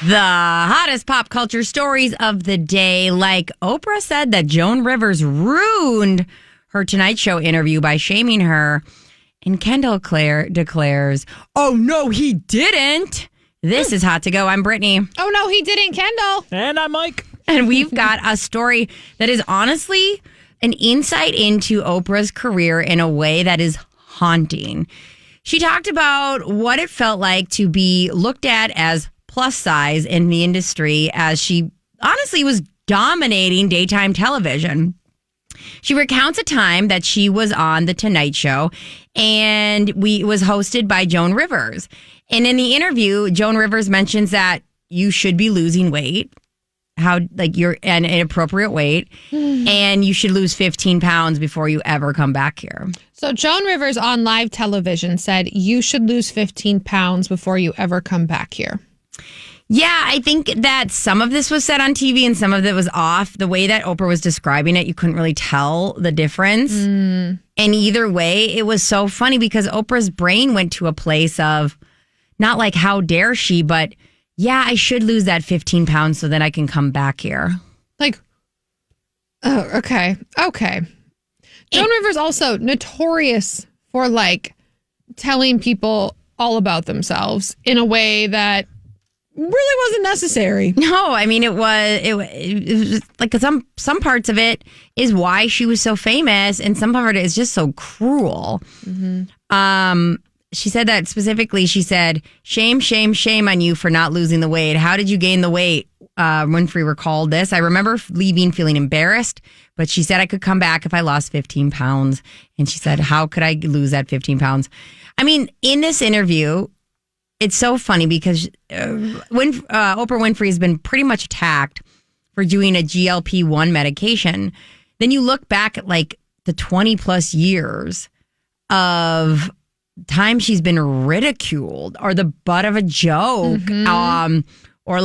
The hottest pop culture stories of the day. Like Oprah said that Joan Rivers ruined her Tonight Show interview by shaming her. And Kendall declares, oh, no, he didn't. This is Hot to Go. I'm Brittany. Oh, no, he didn't, Kendall. And I'm Mike. And we've got a story that is honestly an insight into Oprah's career in a way that is haunting. She talked about what it felt like to be looked at as plus size in the industry as she honestly was dominating daytime television. She recounts a time that she was on The Tonight Show and was hosted by Joan Rivers. And in the interview, Joan Rivers mentions that you should be losing weight, you're an inappropriate weight, and you should lose 15 pounds before you ever come back here. So Joan Rivers on live television said you should lose 15 pounds before you ever come back here. Yeah, I think that some of this was said on TV and some of it was off. The way that Oprah was describing it, you couldn't really tell the difference. And either way, it was so funny because Oprah's brain went to a place of not like, how dare she, but yeah, I should lose that 15 pounds so that I can come back here. Like, oh, okay. Joan Rivers also notorious for telling people all about themselves in a way that really wasn't necessary. No, I mean, it was like some parts of it is why she was so famous, and some of it is just so cruel. Mm-hmm. She said that specifically. She said, "Shame, shame, shame on you for not losing the weight. How did you gain the weight?" Winfrey recalled this. I remember leaving feeling embarrassed, but she said I could come back if I lost 15 pounds. And she said, "How could I lose that 15 pounds?" I mean, in this interview, it's so funny because Oprah Winfrey has been pretty much attacked for doing a GLP-1 medication. Then you look back at the 20 plus years of time she's been ridiculed or the butt of a joke, or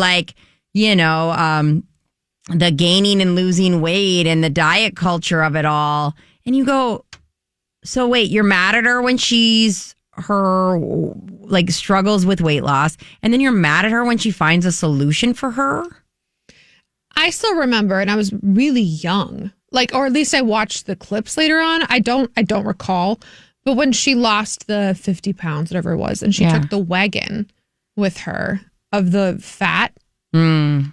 the gaining and losing weight and the diet culture of it all. And you go, so wait, you're mad at her when she's her struggles with weight loss, and then you're mad at her when she finds a solution for her? I still remember, and I was really young, or at least I watched the clips later on. I don't recall, but when she lost the 50 pounds, whatever it was, and she took the wagon with her of the fat and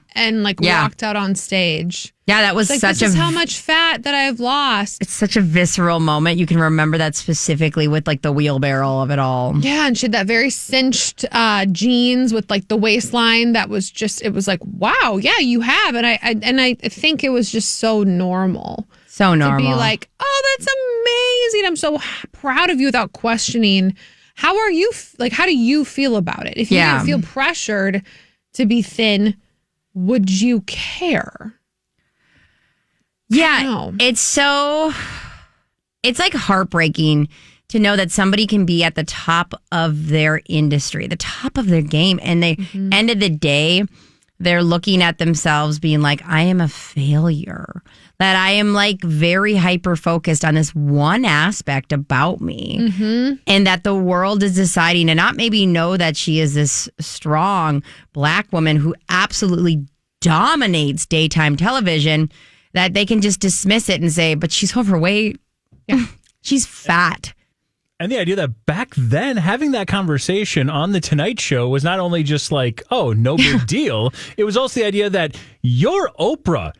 walked out on stage. Yeah, that was this is how much fat that I've lost. It's such a visceral moment. You can remember that specifically with the wheelbarrow of it all. Yeah, and she had that very cinched jeans with the waistline that was just, it was wow, yeah, you have. And I think it was just so normal. So normal. To be oh, that's amazing. I'm so proud of you without questioning. How are you, how do you feel about it? If you didn't feel pressured to be thin, would you care? Yeah, it's heartbreaking to know that somebody can be at the top of their industry, the top of their game, and they end of the day, they're looking at themselves being I am a failure, that I am very hyper focused on this one aspect about me, and that the world is deciding to not maybe know that she is this strong Black woman who absolutely dominates daytime television, that they can just dismiss it and say, but she's overweight. Yeah. She's fat. And the idea that back then having that conversation on The Tonight Show was not only just oh, no big deal. It was also the idea that you're Oprah.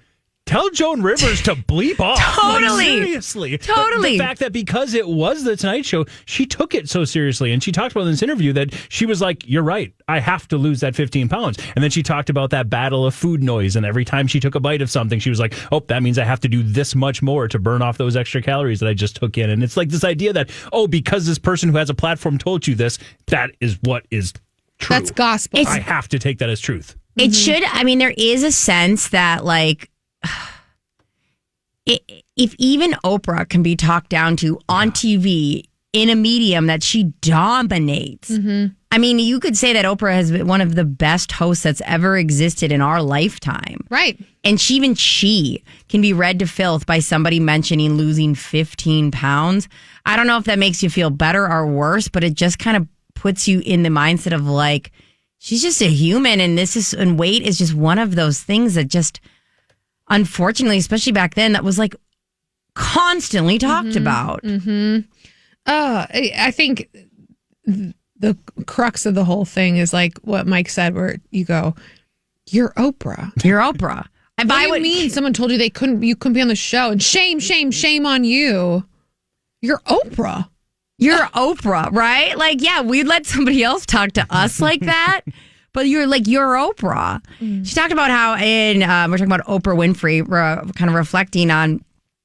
Tell Joan Rivers to bleep off. Totally. Seriously. Totally. The fact that because it was The Tonight Show, she took it so seriously. And she talked about in this interview that she was you're right. I have to lose that 15 pounds. And then she talked about that battle of food noise. And every time she took a bite of something, she was oh, that means I have to do this much more to burn off those extra calories that I just took in. And it's this idea that, oh, because this person who has a platform told you this, that is what is true. That's gospel. I have to take that as truth. It should. I mean, there is a sense that if even Oprah can be talked down to on TV in a medium that she dominates. I mean, you could say that Oprah has been one of the best hosts that's ever existed in our lifetime. Right. And even she can be read to filth by somebody mentioning losing 15 pounds. I don't know if that makes you feel better or worse, but it just kind of puts you in the mindset of she's just a human, and weight is just one of those things that just, unfortunately, especially back then, that was like constantly talked about. I think the crux of the whole thing is like what Mike said, where you go, "You're Oprah. You're Oprah." What do you mean? Someone told you you couldn't be on the show, and shame on you. You're Oprah. You're Oprah, right? Like, yeah, we'd let somebody else talk to us like that, but you're Oprah. She talked about how we're talking about Oprah Winfrey, kind of reflecting on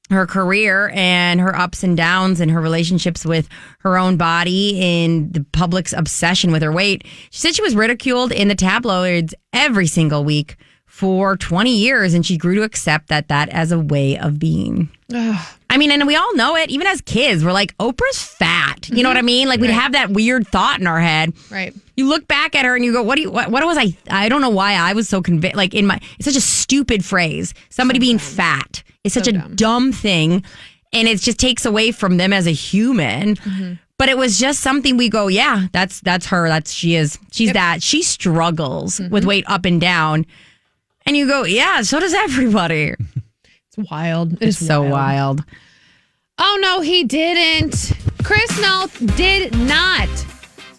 her career and her ups and downs and her relationships with her own body and the public's obsession with her weight. She said she was ridiculed in the tabloids every single week for 20 years, and she grew to accept that as a way of being. I mean, and we all know it. Even as kids, we're like, Oprah's fat. You know what I mean? Like, we'd have that weird thought in our head. Right. You look back at her and you go, what was I don't know why I was so convinced. Like, it's such a stupid phrase. Somebody being fat is such a dumb thing. And it just takes away from them as a human. But it was just something we go, yeah, that's her. She's that. She struggles with weight up and down. And you go, yeah, so does everybody. It's wild. It's so wild. Oh, no, he didn't. Chris Noth did not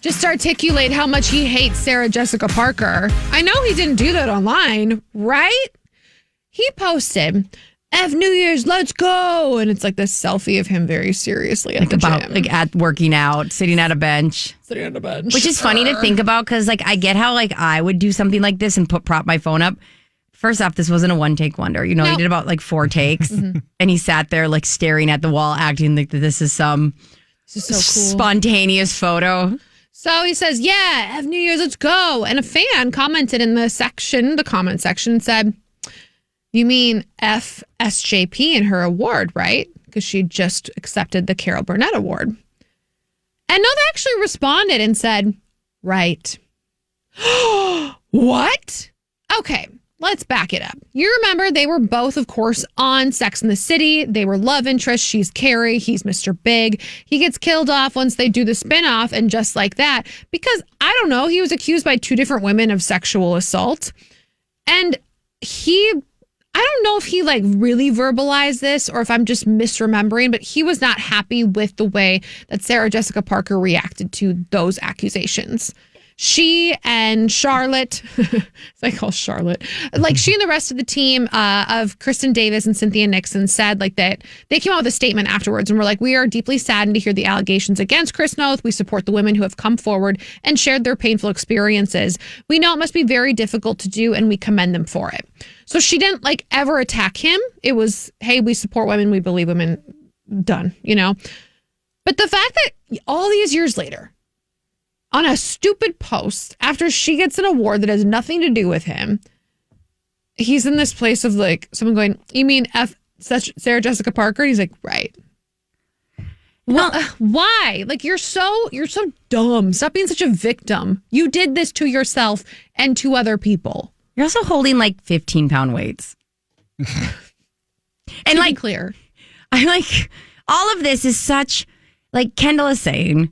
just articulate how much he hates Sarah Jessica Parker. I know he didn't do that online, right? He posted, F New Year's, let's go. And it's like this selfie of him very seriously at the gym. Like at working out, sitting at a bench. Sitting on a bench. Which is funny to think about because like I get how like I would do something like this and prop my phone up. First off, this wasn't a one-take wonder. You know, he did about like 4 takes. And he sat there like staring at the wall, acting like this is some so cool. Spontaneous photo. So he says, yeah, F New Year's, let's go. And a fan commented in the comment section, said, you mean F SJP in her award, right? Because she just accepted the Carol Burnett Award. And Noth actually responded and said, right. What? Okay. Let's back it up. You remember they were both, of course, on Sex and the City. They were love interests. She's Carrie. He's Mr. Big. He gets killed off once they do the spinoff, and just like that, because, I don't know, he was accused by 2 different women of sexual assault. And I don't know if he like really verbalized this or if I'm just misremembering, but he was not happy with the way that Sarah Jessica Parker reacted to those accusations. She and Charlotte, I call Charlotte, like she and the rest of the team of Kristen Davis and Cynthia Nixon said like that they came out with a statement afterwards and were like, we are deeply saddened to hear the allegations against Chris Noth. We support the women who have come forward and shared their painful experiences. We know it must be very difficult to do and we commend them for it. So she didn't like ever attack him. It was, hey, we support women. We believe women. Done, you know. But the fact that all these years later, on a stupid post after she gets an award that has nothing to do with him, he's in this place of like someone going, you mean Sarah Jessica Parker? And he's like, right. Well, why? Like you're so dumb. Stop being such a victim. You did this to yourself and to other people. You're also holding like 15-pound weights. And like clear. I like all of this is such like Kendall is saying.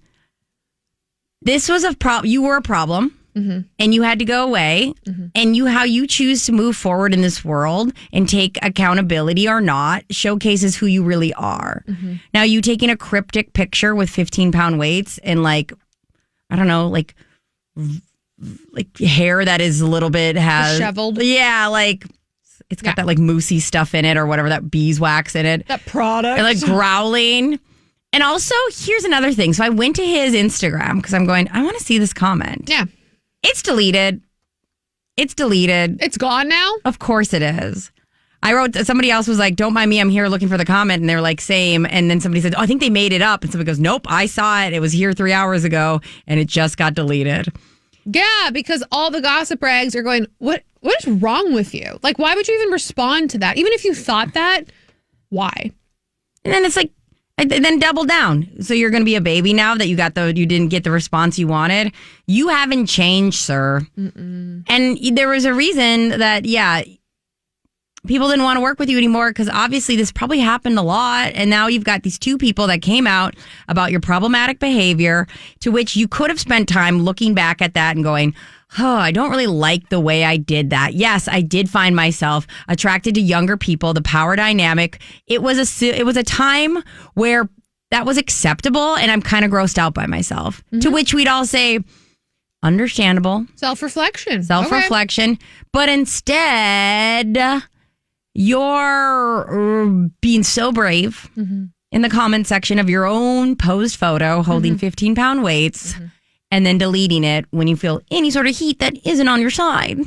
This was you were a problem and you had to go away and how you choose to move forward in this world and take accountability or not showcases who you really are. Now you taking a cryptic picture with 15-pound weights and like, I don't know, like hair that is a little bit disheveled. Yeah. Like it's got that like moussey stuff in it or whatever, that beeswax in it. That product. And like growling. And also, here's another thing. So I went to his Instagram because I'm going, I want to see this comment. Yeah. It's deleted. It's gone now? Of course it is. I wrote, somebody else was like, don't mind me, I'm here looking for the comment. And they're like, same. And then somebody said, oh, I think they made it up. And somebody goes, nope, I saw it. It was here 3 hours ago and it just got deleted. Yeah, because all the gossip rags are going, what is wrong with you? Like, why would you even respond to that? Even if you thought that, why? And then it's like, and then double down. So you're going to be a baby now that you didn't get the response you wanted. You haven't changed, sir. And there was a reason that, yeah, people didn't want to work with you anymore because obviously this probably happened a lot. And now you've got these two people that came out about your problematic behavior, to which you could have spent time looking back at that and going, oh, I don't really like the way I did that. Yes, I did find myself attracted to younger people, the power dynamic. It was a time where that was acceptable, and I'm kind of grossed out by myself. Mm-hmm. To which we'd all say, understandable. Self-reflection. Okay. But instead, you're being so brave in the comment section of your own posed photo holding 15-pound weights and then deleting it when you feel any sort of heat that isn't on your side.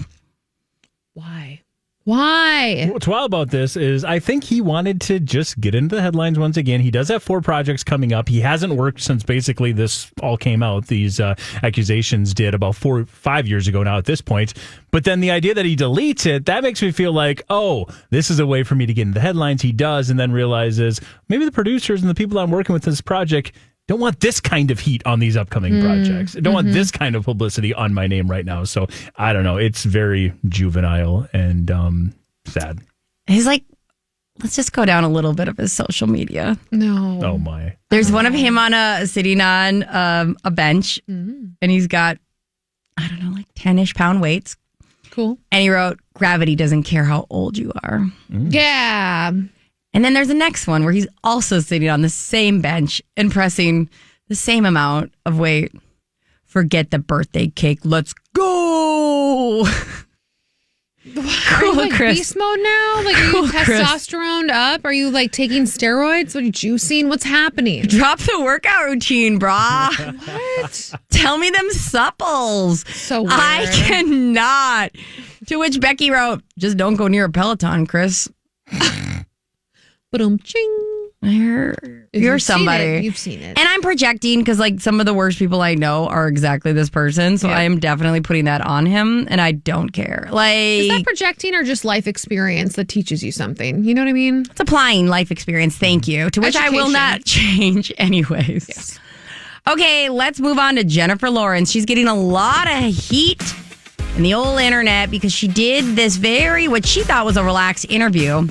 Why? What's wild about this is I think he wanted to just get into the headlines once again. He does have 4 projects coming up. He hasn't worked since basically this all came out. These accusations did about 5 years ago now at this point. But then the idea that he deletes it, that makes me feel like, oh, this is a way for me to get into the headlines. He does, and then realizes maybe the producers and the people I'm working with in this project don't want this kind of heat on these upcoming projects. I don't want this kind of publicity on my name right now. So I don't know. It's very juvenile and sad. He's like, let's just go down a little bit of his social media. No. Oh my. There's one of him sitting on a bench, and he's got, I don't know, like 10-ish pound weights. Cool. And he wrote, gravity doesn't care how old you are. Yeah. And then there's the next one where he's also sitting on the same bench and pressing the same amount of weight. Forget the birthday cake. Let's go. Are you like beast mode now? Like, are you testosterone up? Are you like taking steroids? What are you juicing? What's happening? Drop the workout routine, brah. What? Tell me them supples. So weird. I cannot. To which Becky wrote, just don't go near a Peloton, Chris. Ching. You're somebody. You've seen it. And I'm projecting because like some of the worst people I know are exactly this person. So I am definitely putting that on him, and I don't care. Like, is that projecting or just life experience that teaches you something? You know what I mean? It's applying life experience. Thank you. To which Education. I will not change anyways. Yes. Okay, let's move on to Jennifer Lawrence. She's getting a lot of heat in the old internet because she did this what she thought was a relaxed interview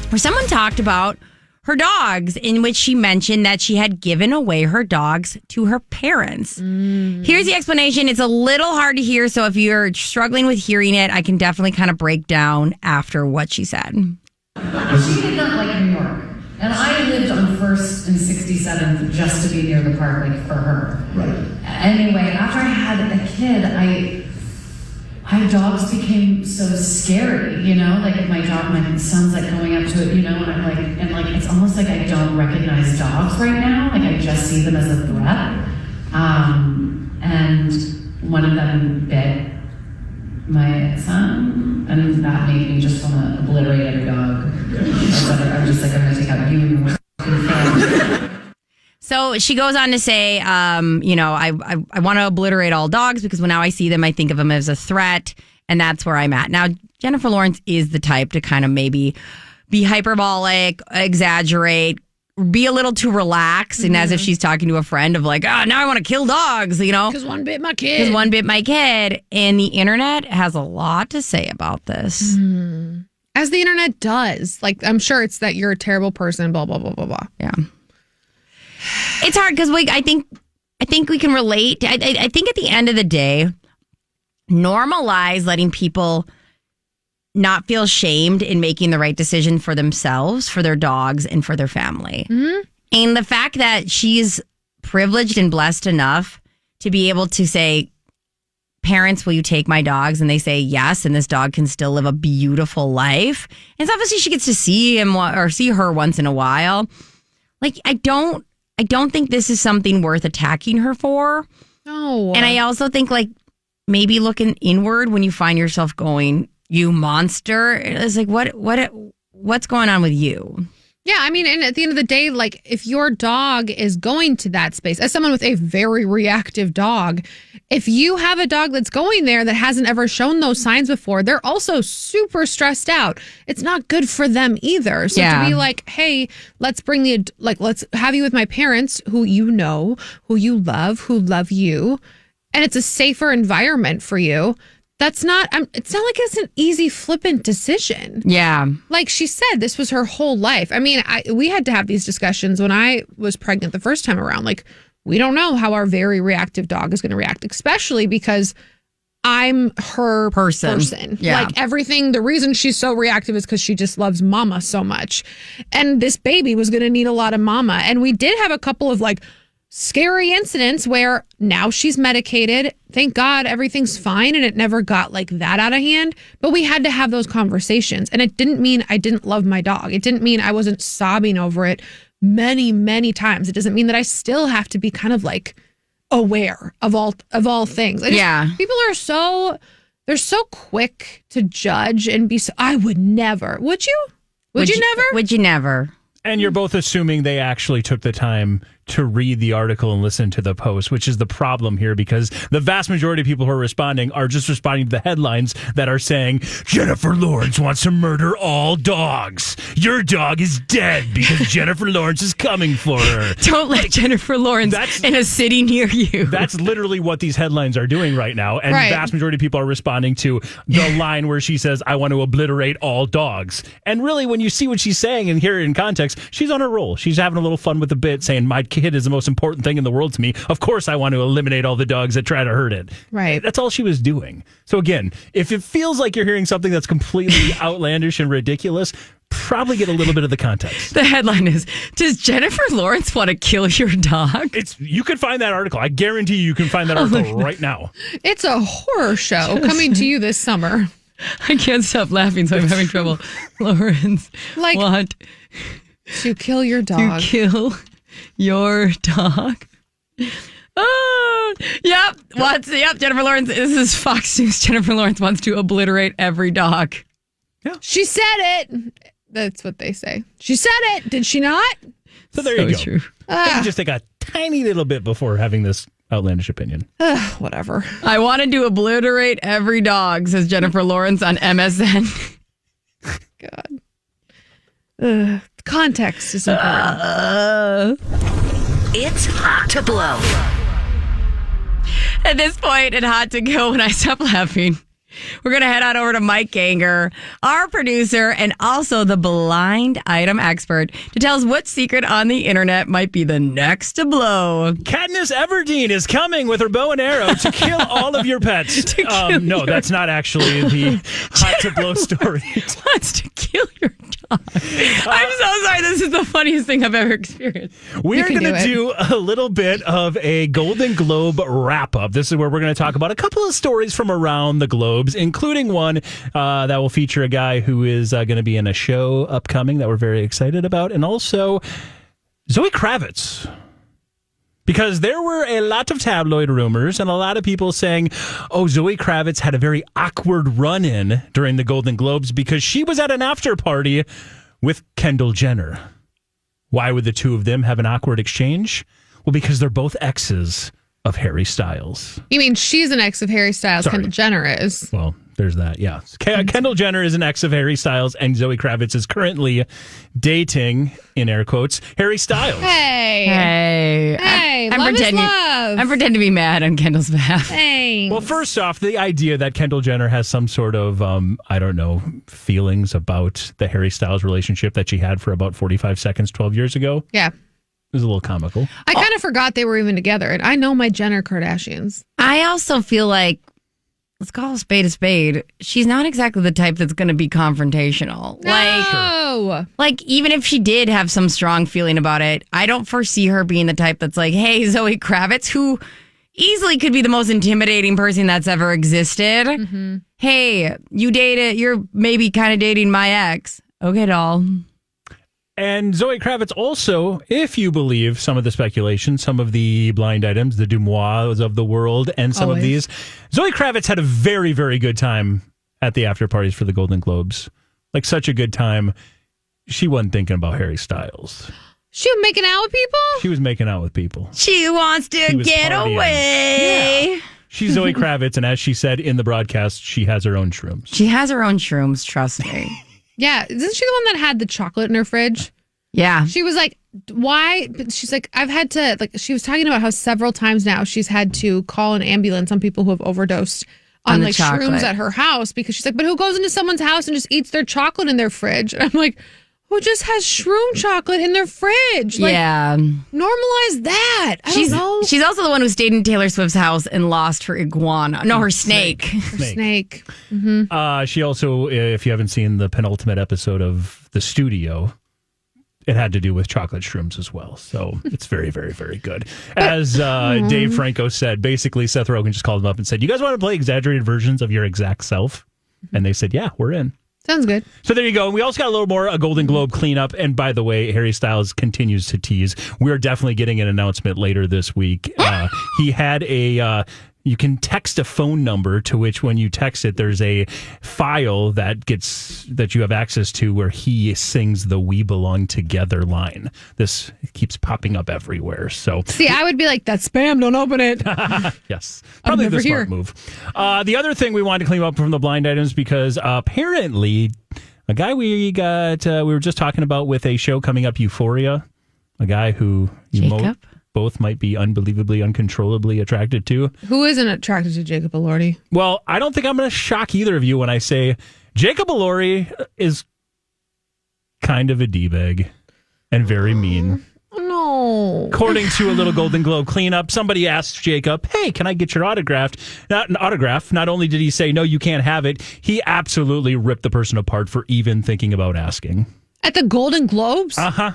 where someone talked about her dogs, in which she mentioned that she had given away her dogs to her parents. Here's the explanation. It's a little hard to hear, so if you're struggling with hearing it, I can definitely kind of break down after what she said. She did not like New York. And I lived on 1st and 67th just to be near the park, like, for her. Right. Anyway, after I had a kid, dogs became so scary, you know? Like, my son's like going up to it, you know, and I'm like, it's almost like I don't recognize dogs right now. Like, I just see them as a threat. And one of them bit my son, and that made me just want to obliterate every dog. I'm just like, I'm going to take out you and your family. So she goes on to say, I want to obliterate all dogs because now I see them, I think of them as a threat, and that's where I'm at. Now, Jennifer Lawrence is the type to kind of maybe be hyperbolic, exaggerate, be a little too relaxed, and as if she's talking to a friend of like, now I want to kill dogs, you know? Because one bit my kid. And the internet has a lot to say about this. As the internet does. Like, I'm sure it's that you're a terrible person, blah, blah, blah, blah, blah. Yeah. It's hard because I think we can relate. I think at the end of the day, normalize letting people not feel shamed in making the right decision for themselves, for their dogs, and for their family. And the fact that she's privileged and blessed enough to be able to say, parents, will you take my dogs? And they say yes, and this dog can still live a beautiful life. And so obviously she gets to see him or see her once in a while. Like, I don't think this is something worth attacking her for. No. And I also think, like, maybe looking inward when you find yourself going, you monster. It's like, what's going on with you? Yeah, I mean, and at the end of the day, like, if your dog is going to that space, as someone with a very reactive dog, if you have a dog that's going there that hasn't ever shown those signs before, they're also super stressed out. It's not good for them either. So to be like, hey, let's have you with my parents who you know, who you love, who love you, and it's a safer environment for you. it's not like it's an easy, flippant decision. Yeah. Like she said, this was her whole life. I mean, we had to have these discussions when I was pregnant the first time around. Like, we don't know how our very reactive dog is going to react, especially because I'm her person. Yeah. Like everything, the reason she's so reactive is because she just loves mama so much. And this baby was going to need a lot of mama. And we did have a couple of like scary incidents where now she's medicated. Thank God everything's fine and it never got like that out of hand. But we had to have those conversations. And it didn't mean I didn't love my dog. It didn't mean I wasn't sobbing over it many, many times. It doesn't mean that I still have to be kind of like aware of all things. People are they're so quick to judge and be I would never. Would you? Would you never? Would you never? And you're both assuming they actually took the time to read the article and listen to the post, which is the problem here, because the vast majority of people who are responding are just responding to the headlines that are saying, Jennifer Lawrence wants to murder all dogs. Your dog is dead because Jennifer Lawrence is coming for her. Don't let Jennifer Lawrence in a city near you. That's literally what these headlines are doing right now. And the vast majority of people are responding to the line where she says, I want to obliterate all dogs. And really, when you see what she's saying and hear it in context, she's on a roll. She's having a little fun with the bit, saying, my kid is the most important thing in the world to me. Of course, I want to eliminate all the dogs that try to hurt it. Right. That's all she was doing. So again, if it feels like you're hearing something that's completely outlandish and ridiculous, probably get a little bit of the context. The headline is, does Jennifer Lawrence want to kill your dog? You can find that article. I guarantee you can find that article right now. It's a horror show coming to you this summer. I can't stop laughing, so I'm having trouble. Lawrence, want to kill your dog. To kill your dog. Oh, yep. Jennifer Lawrence. This is Fox News. Jennifer Lawrence wants to obliterate every dog. Yeah. She said it. That's what they say. She said it. Did she not? So there you go. True. Maybe just take a tiny little bit before having this outlandish opinion. Whatever. I wanted to obliterate every dog, says Jennifer Lawrence on MSN. God. Context is important. It's hot to blow. At this point, it had to go when I stopped laughing. We're going to head on over to Mike Ganger, our producer, and also the blind item expert, to tell us what secret on the internet might be the next to blow. Katniss Everdeen is coming with her bow and arrow to kill all of your pets. No, that's not actually the hot to blow story. Wants to kill your dog. I'm so sorry. This is the funniest thing I've ever experienced. We are going to do a little bit of a Golden Globe wrap up. This is where we're going to talk about a couple of stories from around the globe, including one that will feature a guy who is going to be in a show upcoming that we're very excited about, and also Zoe Kravitz. Because there were a lot of tabloid rumors and a lot of people saying, oh, Zoe Kravitz had a very awkward run-in during the Golden Globes because she was at an after party with Kendall Jenner. Why would the two of them have an awkward exchange? Well, because they're both exes of Harry Styles. You mean she's an ex of Harry Styles? Sorry. Kendall Jenner is. Well, there's that, yeah. Kendall Jenner is an ex of Harry Styles, and Zoe Kravitz is currently dating, in air quotes, Harry Styles. Hey, I'm love pretending. is love. I'm pretending to be mad on Kendall's behalf. Thanks. Well, first off, the idea that Kendall Jenner has some sort of, feelings about the Harry Styles relationship that she had for about 45 seconds 12 years ago. Yeah. It was a little comical. I kind of forgot they were even together, and I know my Jenner Kardashians. I also feel like, let's call a spade a spade. She's not exactly the type that's going to be confrontational. No. Like, even if she did have some strong feeling about it, I don't foresee her being the type that's like, hey, Zoe Kravitz, who easily could be the most intimidating person that's ever existed. Mm-hmm. Hey, you're maybe kind of dating my ex. Okay, doll. And Zoe Kravitz also, if you believe some of the speculation, some of the blind items, the Dumois of the world, and some of these, Zoe Kravitz had a very, very good time at the after parties for the Golden Globes. Like, such a good time. She wasn't thinking about Harry Styles. She was making out with people? She was making out with people. She wants to get away. Yeah. She's Zoe Kravitz, and as she said in the broadcast, she has her own shrooms. She has her own shrooms, trust me. Yeah. Isn't she the one that had the chocolate in her fridge? Yeah. She was like, why? She's like, I've had to, like, she was talking about how several times now she's had to call an ambulance on people who have overdosed on the like chocolate. shrooms at her house because she's like, but who goes into someone's house and just eats their chocolate in their fridge? And I'm like, who just has shroom chocolate in their fridge? Like, yeah. normalize that. I don't know. She's also the one who stayed in Taylor Swift's house and lost her iguana. No, her snake. Snake. She also, if you haven't seen the penultimate episode of The Studio, it had to do with chocolate shrooms as well. So it's very, very, very good. As Dave Franco said, basically Seth Rogen just called him up and said, you guys want to play exaggerated versions of your exact self? And they said, yeah, we're in. Sounds good. So there you go. We also got a little more a Golden Globe cleanup. And by the way, Harry Styles continues to tease. We're definitely getting an announcement later this week. He had you can text a phone number to which when you text it, there's a file that you have access to where he sings the "We Belong Together" line. This keeps popping up everywhere. So see, I would be like, that's spam. Don't open it. Yes, probably the smart here. move. The other thing we wanted to clean up from the blind items because apparently a guy we were just talking about with a show coming up, Euphoria, a guy who Jacob? Both might be unbelievably, uncontrollably attracted to. Who isn't attracted to Jacob Elordi? Well, I don't think I'm going to shock either of you when I say Jacob Elordi is kind of a D-bag and very mean. No. According to a little Golden Globe cleanup, somebody asked Jacob, hey, can I get your autograph? Not only did he say, no, you can't have it, he absolutely ripped the person apart for even thinking about asking. At the Golden Globes? Uh-huh.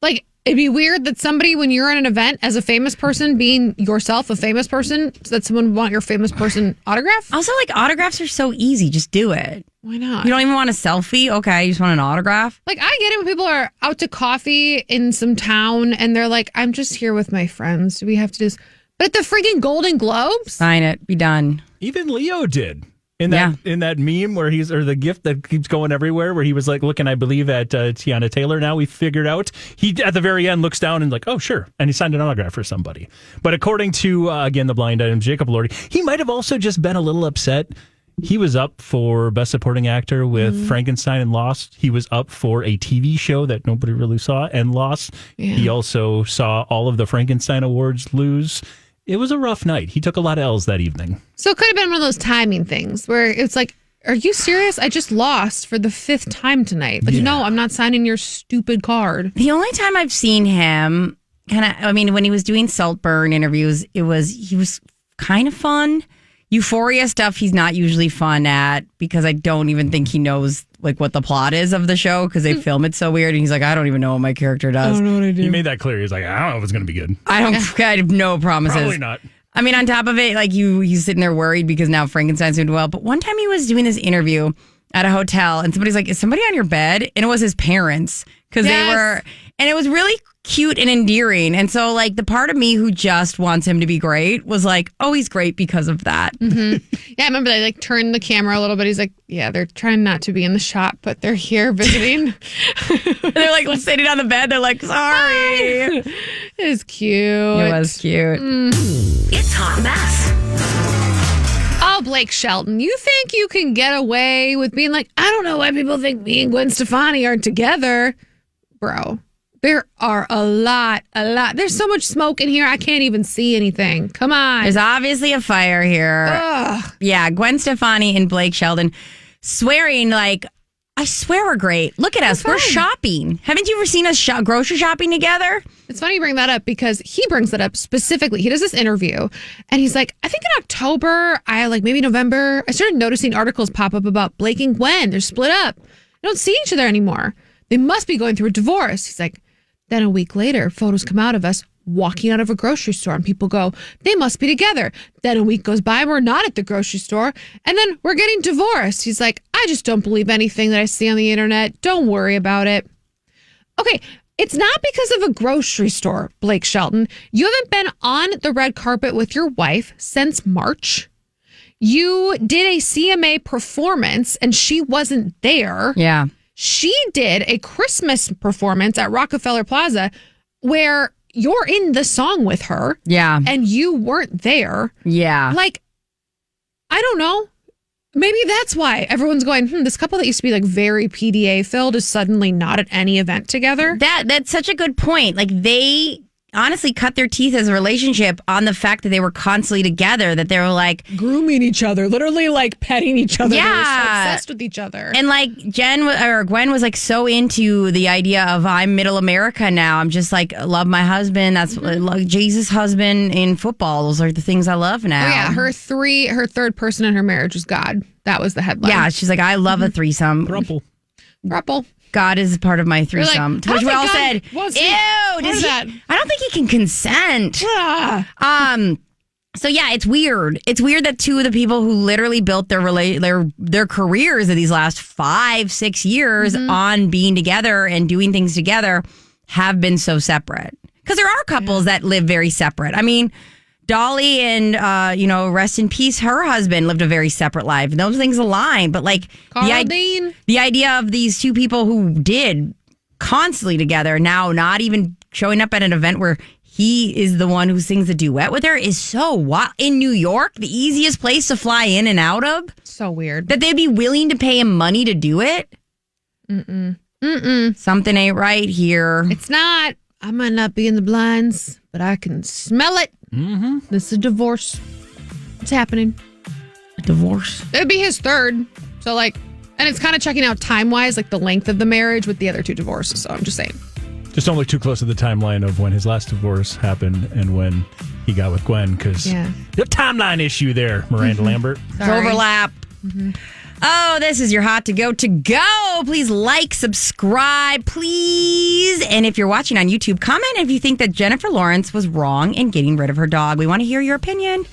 Like, it'd be weird that somebody, when you're at an event as a famous person, being yourself a famous person, that someone would want your famous person autograph? Also, like, autographs are so easy. Just do it. Why not? You don't even want a selfie? Okay, you just want an autograph? Like, I get it when people are out to coffee in some town and they're like, I'm just here with my friends. Do we have to just... But at the freaking Golden Globes? Sign it. Be done. Even Leo did. In that meme where the gift that keeps going everywhere, where he was like looking, I believe, at Tiana Taylor. Now we figured out he at the very end looks down and like, oh sure, and he signed an autograph for somebody. But according to again the blind item, Jacob Elordi, he might have also just been a little upset. He was up for Best Supporting Actor with Frankenstein and Lost. He was up for a TV show that nobody really saw and lost. Yeah. He also saw all of the Frankenstein awards lose. It was a rough night. He took a lot of L's that evening. So it could have been one of those timing things where it's like, are you serious? I just lost for the 5th time tonight. Like, no, I'm not signing your stupid card. The only time I've seen him when he was doing Saltburn interviews, he was kind of fun. Euphoria stuff he's not usually fun at because I don't even think he knows like what the plot is of the show because they film it so weird and he's like, I don't even know what my character does. I don't know what I do. He made that clear. He's like, I don't know if it's going to be good. I have no promises. Probably not. I mean, on top of it, like he's sitting there worried because now Frankenstein's doing well. But one time he was doing this interview at a hotel and somebody's like, is somebody on your bed? And it was his parents because they were, and it was really cute and endearing. And so like the part of me who just wants him to be great was like, oh, he's great because of that. Mm-hmm. Yeah, I remember they like turned the camera a little bit. He's like, yeah, they're trying not to be in the shot, but they're here visiting. They're like sitting on the bed. They're like, sorry. It's cute. It was cute. It's Hot Mess. Oh, Blake Shelton, you think you can get away with being like, I don't know why people think me and Gwen Stefani aren't together. Bro, there are a lot. There's so much smoke in here, I can't even see anything. Come on. There's obviously a fire here. Ugh. Yeah, Gwen Stefani and Blake Shelton swearing like, I swear we're great. Look at us. We're shopping. Haven't you ever seen us grocery shopping together? It's funny you bring that up because he brings that up specifically. He does this interview and he's like, I think in October, maybe November, I started noticing articles pop up about Blake and Gwen. They're split up. They don't see each other anymore. They must be going through a divorce. He's like, then a week later, photos come out of us walking out of a grocery store and people go, they must be together. Then a week goes by and we're not at the grocery store and then we're getting divorced. He's like, I just don't believe anything that I see on the internet. Don't worry about it. Okay, it's not because of a grocery store, Blake Shelton. You haven't been on the red carpet with your wife since March. You did a CMA performance and she wasn't there. Yeah. She did a Christmas performance at Rockefeller Plaza where you're in the song with her. Yeah. And you weren't there. Yeah. Like, I don't know. Maybe that's why everyone's going, this couple that used to be like very PDA filled is suddenly not at any event together. That's such a good point. Like they honestly cut their teeth as a relationship on the fact that they were constantly together, that they were like grooming each other, literally like petting each other. Yeah. They were so obsessed with each other. And like Gwen was like so into the idea of I'm middle America now. I'm just like love my husband. That's like Jesus' husband in football. Those are the things I love now. Oh yeah, her third person in her marriage was God. That was the headline. Yeah, she's like, I love a threesome. Thruple. God is part of my threesome. Like, to which we all said, ew, does he? I don't think he can consent. Yeah. So yeah, it's weird. It's weird that two of the people who literally built their careers of these last 5-6 years on being together and doing things together have been so separate. Because there are couples that live very separate. I mean, Dolly and rest in peace, her husband lived a very separate life. Those things align, but like the idea of these two people who did constantly together now not even showing up at an event where he is the one who sings the duet with her is so wild. In New York, the easiest place to fly in and out of. So weird. That they'd be willing to pay him money to do it. Something ain't right here. It's not. I might not be in the blinds, but I can smell it. This is a divorce. It's happening. A divorce? It would be his third. So and it's kind of checking out time-wise, like the length of the marriage with the other two divorces. So I'm just saying. Just don't look too close to the timeline of when his last divorce happened and when he got with Gwen, because the timeline issue there, Miranda Lambert. Overlap. Oh, this is your hot to go. Please like, subscribe, please. And if you're watching on YouTube, comment if you think that Jennifer Lawrence was wrong in getting rid of her dog. We want to hear your opinion.